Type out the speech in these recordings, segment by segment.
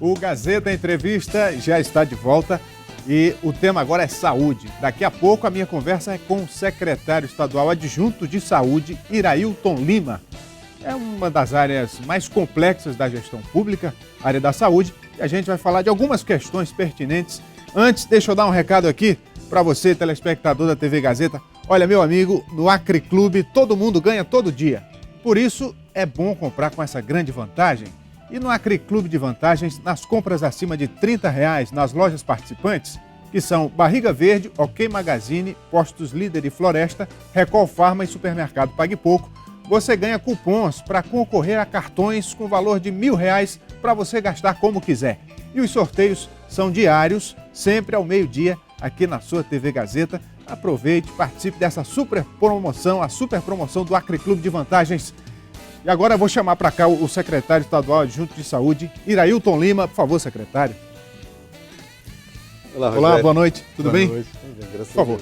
O Gazeta Entrevista já está de volta e o tema agora é saúde. Daqui a pouco a minha conversa é com o secretário estadual adjunto de saúde, Irailton Lima. É uma das áreas mais complexas da gestão pública, a área da saúde, e a gente vai falar de algumas questões pertinentes. Antes, deixa eu dar um recado aqui para você, telespectador da TV Gazeta. Olha, meu amigo, no Acre Clube todo mundo ganha todo dia. Por isso, é bom comprar com essa grande vantagem. E no Acre Clube de Vantagens, nas compras acima de R$30 nas lojas participantes, que são Barriga Verde, OK Magazine, Postos Líder e Floresta, Recol Farma e Supermercado Pague Pouco, você ganha cupons para concorrer a cartões com valor de R$1.000 para você gastar como quiser. E os sorteios são diários, sempre ao meio-dia, aqui na sua TV Gazeta. Aproveite, participe dessa super promoção, a super promoção do Acre Clube de Vantagens. E agora eu vou chamar para cá o secretário estadual adjunto de saúde, Irailton Lima. Por favor, secretário. Olá, boa noite. Tudo bem? Boa noite. Graças Por favor.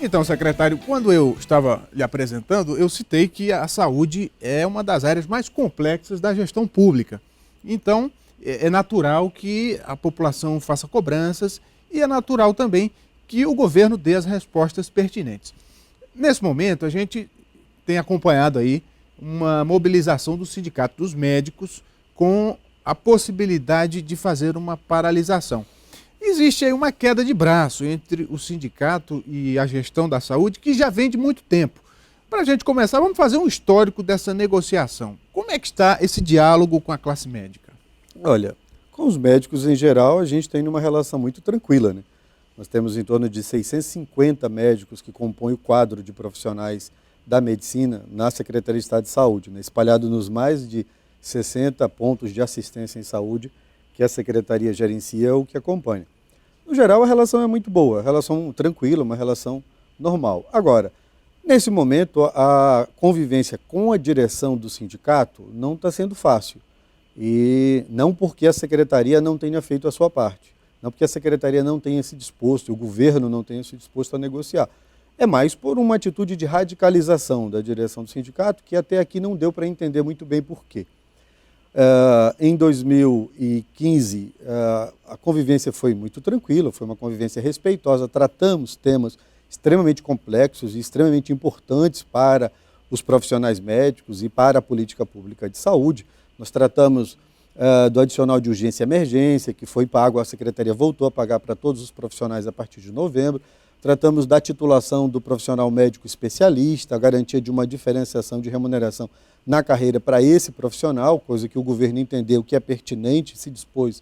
Então, secretário, quando eu estava lhe apresentando, eu citei que a saúde é uma das áreas mais complexas da gestão pública. Então, é natural que a população faça cobranças e é natural também que o governo dê as respostas pertinentes. Nesse momento, a gente tem acompanhado aí uma mobilização do Sindicato dos Médicos com a possibilidade de fazer uma paralisação. Existe aí uma queda de braço entre o sindicato e a gestão da saúde que já vem de muito tempo. Para a gente começar, vamos fazer um histórico dessa negociação. Como é que está esse diálogo com a classe médica? Olha, com os médicos em geral, a gente tem uma relação muito tranquila, né? Nós temos em torno de 650 médicos que compõem o quadro de profissionais da medicina na Secretaria de Estado de Saúde, né? Espalhado nos mais de 60 pontos de assistência em saúde que a Secretaria gerencia ou que acompanha. No geral, a relação é muito boa, a relação tranquila, uma relação normal. Agora, nesse momento, a convivência com a direção do sindicato não está sendo fácil. E não porque a Secretaria não tenha feito a sua parte, não porque a Secretaria não tenha se disposto, o governo não tenha se disposto a negociar. É mais por uma atitude de radicalização da direção do sindicato, que até aqui não deu para entender muito bem por quê. Em 2015, a convivência foi muito tranquila, foi uma convivência respeitosa, tratamos temas extremamente complexos e extremamente importantes para os profissionais médicos e para a política pública de saúde. Nós tratamos do adicional de urgência e emergência, que foi pago, a Secretaria voltou a pagar para todos os profissionais a partir de novembro. Tratamos da titulação do profissional médico especialista, a garantia de uma diferenciação de remuneração na carreira para esse profissional, coisa que o governo entendeu que é pertinente e se dispôs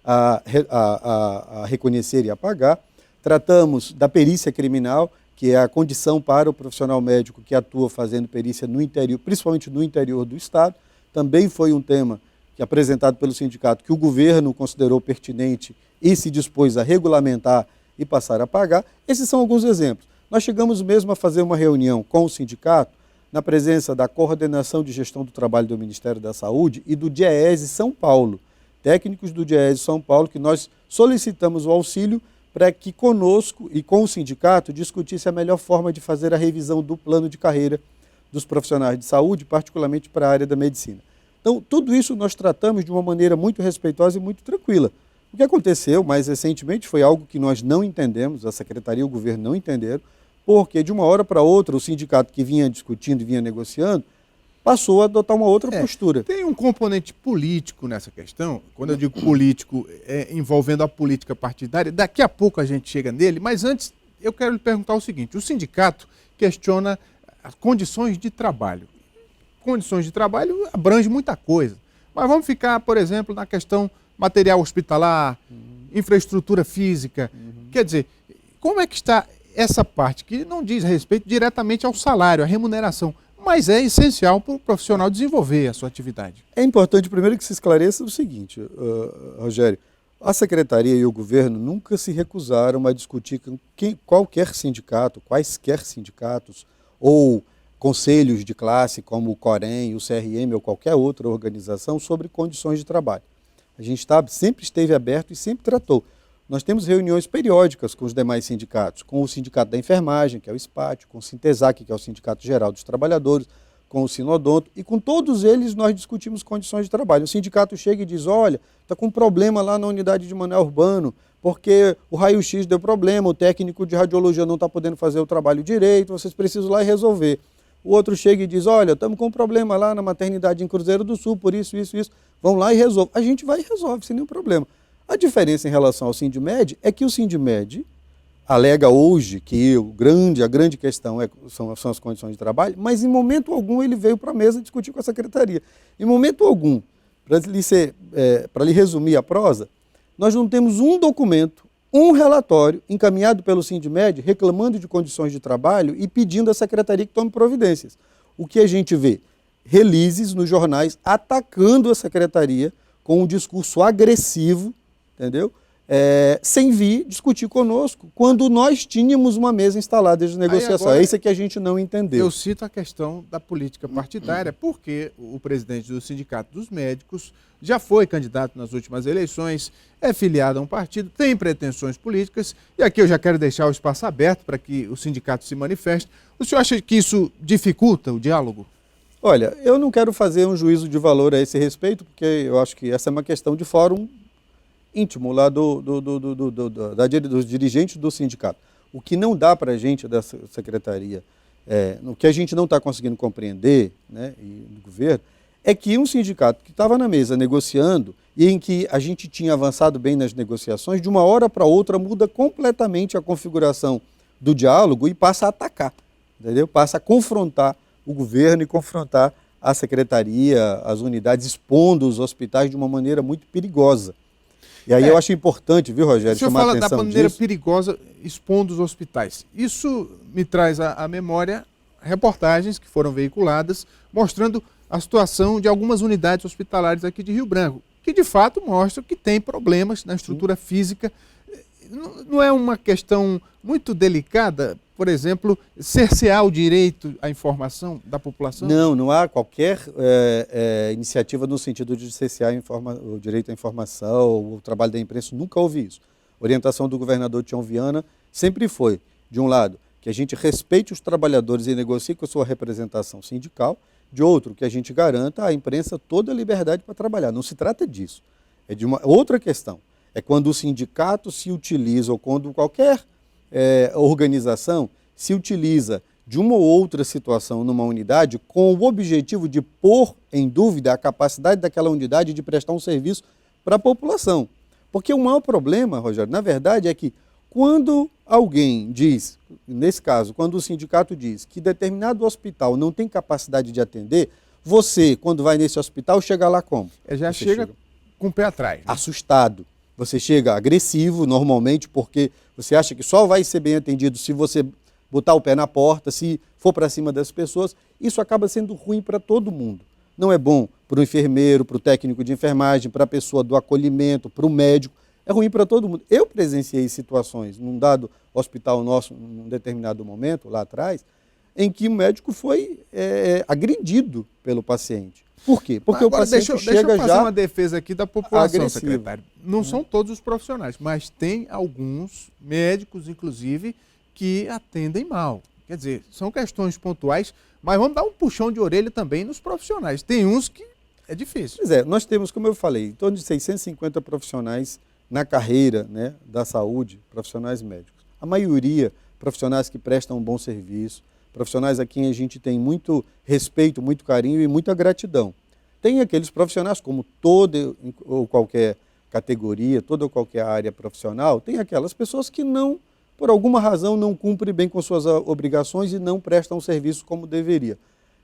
a reconhecer e a pagar. Tratamos da perícia criminal, que é a condição para o profissional médico que atua fazendo perícia no interior, principalmente no interior do Estado. Também foi um tema que apresentado pelo sindicato que o governo considerou pertinente e se dispôs a regulamentar e passar a pagar. Esses são alguns exemplos. Nós chegamos mesmo a fazer uma reunião com o sindicato, na presença da Coordenação de Gestão do Trabalho do Ministério da Saúde e do DIEESE São Paulo, técnicos do DIEESE São Paulo, que nós solicitamos o auxílio para que conosco e com o sindicato discutisse a melhor forma de fazer a revisão do plano de carreira dos profissionais de saúde, particularmente para a área da medicina. Então, tudo isso nós tratamos de uma maneira muito respeitosa e muito tranquila. O que aconteceu mais recentemente foi algo que nós não entendemos, a Secretaria e o governo não entenderam, porque de uma hora para outra o sindicato que vinha discutindo e vinha negociando passou a adotar uma outra postura. Tem um componente político nessa questão, quando eu digo político, envolvendo a política partidária, daqui a pouco a gente chega nele, mas antes eu quero lhe perguntar o seguinte: o sindicato questiona as condições de trabalho. Condições de trabalho abrange muita coisa, mas vamos ficar, por exemplo, na questão material hospitalar, infraestrutura física. Quer dizer, como é que está essa parte que não diz respeito diretamente ao salário, à remuneração, mas é essencial para o profissional desenvolver a sua atividade? É importante primeiro que se esclareça o seguinte, Rogério, a Secretaria e o governo nunca se recusaram a discutir com quaisquer sindicatos ou conselhos de classe como o Corém, o CRM ou qualquer outra organização sobre condições de trabalho. A gente sempre esteve aberto e sempre tratou. Nós temos reuniões periódicas com os demais sindicatos, com o Sindicato da Enfermagem, que é o SPAT, com o Sintesac, que é o Sindicato Geral dos Trabalhadores, com o Sinodonto, e com todos eles nós discutimos condições de trabalho. O sindicato chega e diz, olha, está com um problema lá na unidade de manejo urbano, porque o raio-x deu problema, o técnico de radiologia não está podendo fazer o trabalho direito, vocês precisam ir lá e resolver. O outro chega e diz, olha, estamos com um problema lá na maternidade em Cruzeiro do Sul, por isso, isso, isso. Vão lá e resolve. A gente vai e resolve, sem nenhum problema. A diferença em relação ao Sindmed é que o Sindmed alega hoje que a grande questão são as condições de trabalho, mas em momento algum ele veio para a mesa discutir com a secretaria. Em momento algum, para lhe resumir a prosa, nós não temos um documento, um relatório encaminhado pelo Sindmed reclamando de condições de trabalho e pedindo à secretaria que tome providências. O que a gente vê? Releases nos jornais atacando a secretaria com um discurso agressivo, entendeu? Sem vir discutir conosco, quando nós tínhamos uma mesa instalada de negociação. Agora, é isso que a gente não entendeu. Eu cito a questão da política partidária, porque o presidente do Sindicato dos Médicos já foi candidato nas últimas eleições, é filiado a um partido, tem pretensões políticas, e aqui eu já quero deixar o espaço aberto para que o sindicato se manifeste. O senhor acha que isso dificulta o diálogo? Olha, eu não quero fazer um juízo de valor a esse respeito, porque eu acho que essa é uma questão de fórum íntimo lá dos dirigentes do sindicato. O que não dá para a gente da secretaria, o que a gente não está conseguindo compreender, né, e do governo, é que um sindicato que estava na mesa negociando e em que a gente tinha avançado bem nas negociações, de uma hora para outra muda completamente a configuração do diálogo e passa a atacar, entendeu? Passa a confrontar o governo e confrontar a secretaria, as unidades, expondo os hospitais de uma maneira muito perigosa. E aí eu acho importante, viu, Rogério, chamar a atenção disso. O senhor fala da maneira perigosa expondo os hospitais. Isso me traz à memória reportagens que foram veiculadas mostrando a situação de algumas unidades hospitalares aqui de Rio Branco, que de fato mostram que tem problemas na estrutura física. Não é uma questão muito delicada, por exemplo, cercear o direito à informação da população? Não há qualquer iniciativa no sentido de cercear o direito à informação, o trabalho da imprensa, nunca houve isso. A orientação do governador Tião Viana sempre foi, de um lado, que a gente respeite os trabalhadores e negocie com a sua representação sindical, de outro, que a gente garanta à imprensa toda a liberdade para trabalhar. Não se trata disso. É de uma outra questão. É quando o sindicato se utiliza, ou quando qualquer organização se utiliza de uma ou outra situação numa unidade com o objetivo de pôr em dúvida a capacidade daquela unidade de prestar um serviço para a população. Porque o maior problema, Rogério, na verdade é que quando alguém diz, nesse caso, quando o sindicato diz que determinado hospital não tem capacidade de atender, você, quando vai nesse hospital, chega lá como? Já chega com o pé atrás. Né? Assustado. Você chega agressivo, normalmente, porque você acha que só vai ser bem atendido se você botar o pé na porta, se for para cima das pessoas. Isso acaba sendo ruim para todo mundo. Não é bom para o enfermeiro, para o técnico de enfermagem, para a pessoa do acolhimento, para o médico. É ruim para todo mundo. Eu presenciei situações num dado hospital nosso, num determinado momento, lá atrás, em que o médico foi agredido pelo paciente. Por quê? Porque agora, o paciente chega já... Deixa eu fazer uma defesa aqui da população, secretário. Não são todos os profissionais, mas tem alguns médicos, inclusive, que atendem mal. Quer dizer, são questões pontuais, mas vamos dar um puxão de orelha também nos profissionais. Tem uns que é difícil. Pois nós temos, como eu falei, em torno de 650 profissionais na carreira, né, da saúde, profissionais médicos. A maioria, profissionais que prestam um bom serviço, profissionais a quem a gente tem muito respeito, muito carinho e muita gratidão. Tem aqueles profissionais, como toda ou qualquer categoria, toda ou qualquer área profissional, tem aquelas pessoas que não, por alguma razão, não cumprem bem com suas obrigações e não prestam serviço como deveria.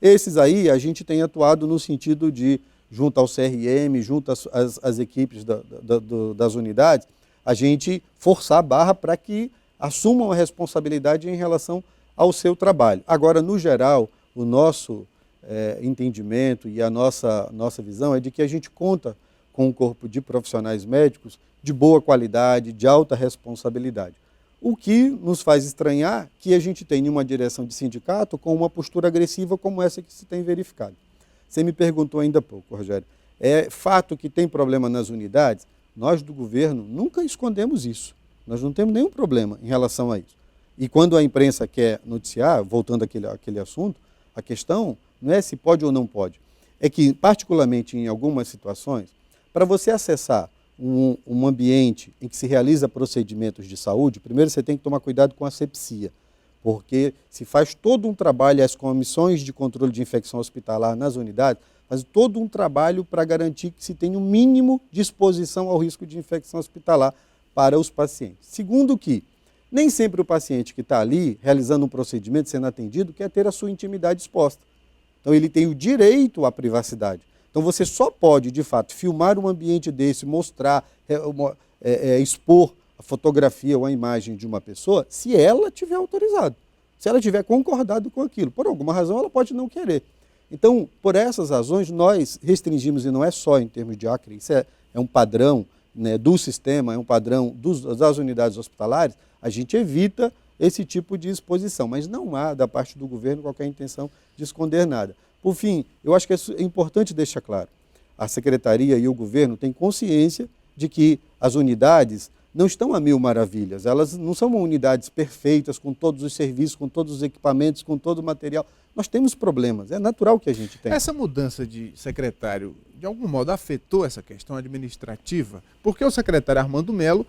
Esses aí a gente tem atuado no sentido de, junto ao CRM, junto às equipes das unidades, a gente forçar a barra para que assumam a responsabilidade em relação ao seu trabalho. Agora, no geral, o nosso entendimento e a nossa visão é de que a gente conta com um corpo de profissionais médicos de boa qualidade, de alta responsabilidade. O que nos faz estranhar que a gente tem uma direção de sindicato com uma postura agressiva como essa que se tem verificado. Você me perguntou ainda há pouco, Rogério, é fato que tem problema nas unidades? Nós do governo nunca escondemos isso. Nós não temos nenhum problema em relação a isso. E quando a imprensa quer noticiar, voltando àquele assunto, a questão não é se pode ou não pode. É que, particularmente em algumas situações, para você acessar um ambiente em que se realiza procedimentos de saúde, primeiro você tem que tomar cuidado com a asepsia, porque se faz todo um trabalho, as comissões de controle de infecção hospitalar nas unidades, faz todo um trabalho para garantir que se tenha um mínimo de exposição ao risco de infecção hospitalar para os pacientes. Segundo que, nem sempre o paciente que está ali, realizando um procedimento, sendo atendido, quer ter a sua intimidade exposta. Então ele tem o direito à privacidade. Então você só pode, de fato, filmar um ambiente desse, mostrar, expor a fotografia ou a imagem de uma pessoa, se ela tiver autorizado, se ela tiver concordado com aquilo. Por alguma razão ela pode não querer. Então, por essas razões, nós restringimos, e não é só em termos de Acre, isso é um padrão, né, do sistema, é um padrão das unidades hospitalares, a gente evita esse tipo de exposição, mas não há, da parte do governo, qualquer intenção de esconder nada. Por fim, eu acho que é importante deixar claro, a Secretaria e o governo têm consciência de que as unidades não estão a mil maravilhas, elas não são unidades perfeitas, com todos os serviços, com todos os equipamentos, com todo o material. Nós temos problemas, é natural que a gente tenha. Essa mudança de secretário, de algum modo, afetou essa questão administrativa? Porque o secretário Armando Melo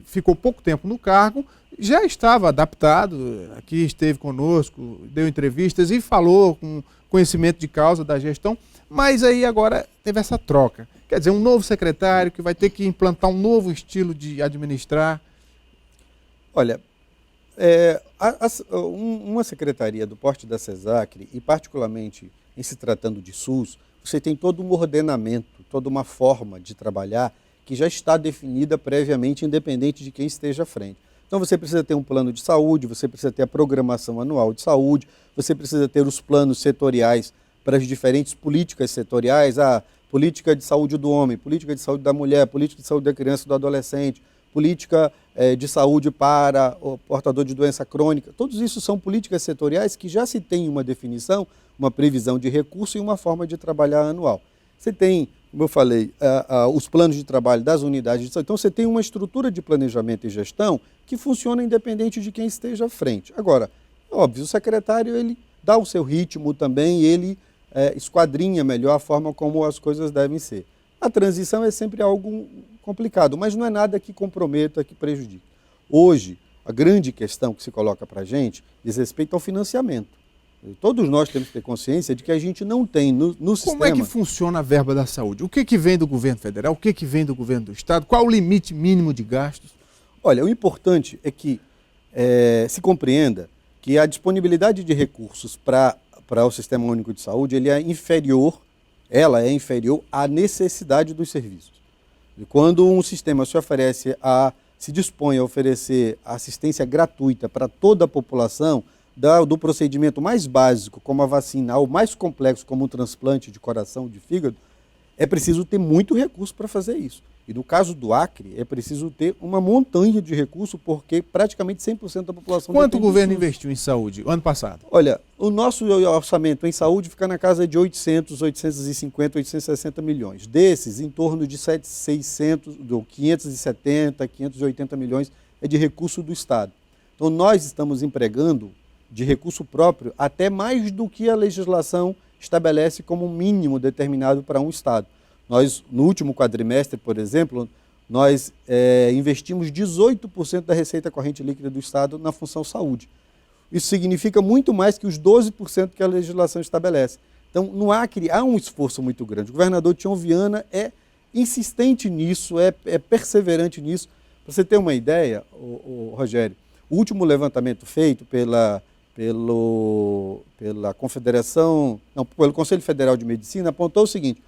ficou pouco tempo no cargo, já estava adaptado, aqui esteve conosco, deu entrevistas e falou com conhecimento de causa da gestão, mas aí agora teve essa troca. Quer dizer, um novo secretário que vai ter que implantar um novo estilo de administrar. Olha, uma secretaria do porte da CESACRE, e particularmente em se tratando de SUS, você tem todo um ordenamento, toda uma forma de trabalhar que já está definida previamente, independente de quem esteja à frente. Então você precisa ter um plano de saúde, você precisa ter a programação anual de saúde, você precisa ter os planos setoriais para as diferentes políticas setoriais, a política de saúde do homem, política de saúde da mulher, política de saúde da criança e do adolescente, política de saúde para o portador de doença crônica. Todos isso são políticas setoriais que já se tem uma definição, uma previsão de recurso e uma forma de trabalhar anual. Você tem, como eu falei, os planos de trabalho das unidades de saúde. Então você tem uma estrutura de planejamento e gestão que funciona independente de quem esteja à frente. Agora, óbvio, o secretário ele dá o seu ritmo também e ele esquadrinha melhor a forma como as coisas devem ser. A transição é sempre algo complicado, mas não é nada que comprometa, que prejudique. Hoje, a grande questão que se coloca para a gente diz respeito ao financiamento. Todos nós temos que ter consciência de que a gente não tem no sistema... Como é que funciona a verba da saúde? O que vem do governo federal? O que vem do governo do estado? Qual o limite mínimo de gastos? Olha, o importante é que se compreenda que a disponibilidade de recursos para o Sistema Único de Saúde ela é inferior à necessidade dos serviços. E quando um sistema se dispõe a oferecer assistência gratuita para toda a população, do procedimento mais básico, como a vacina, ao mais complexo, como o transplante de coração, de fígado, é preciso ter muito recurso para fazer isso. E no caso do Acre, é preciso ter uma montanha de recursos, porque praticamente 100% da população... Quanto o governo investiu em saúde ano passado? Olha, o nosso orçamento em saúde fica na casa de 800, 850, 860 milhões. Desses, em torno de 570, 580 milhões é de recurso do Estado. Então, nós estamos empregando de recurso próprio até mais do que a legislação estabelece como mínimo determinado para um Estado. Nós, no último quadrimestre, por exemplo, nós investimos 18% da receita corrente líquida do Estado na função saúde. Isso significa muito mais que os 12% que a legislação estabelece. Então, no Acre, há um esforço muito grande. O governador Tião Viana é insistente nisso, é perseverante nisso. Para você ter uma ideia, Rogério, o último levantamento feito pelo Conselho Federal de Medicina apontou o seguinte: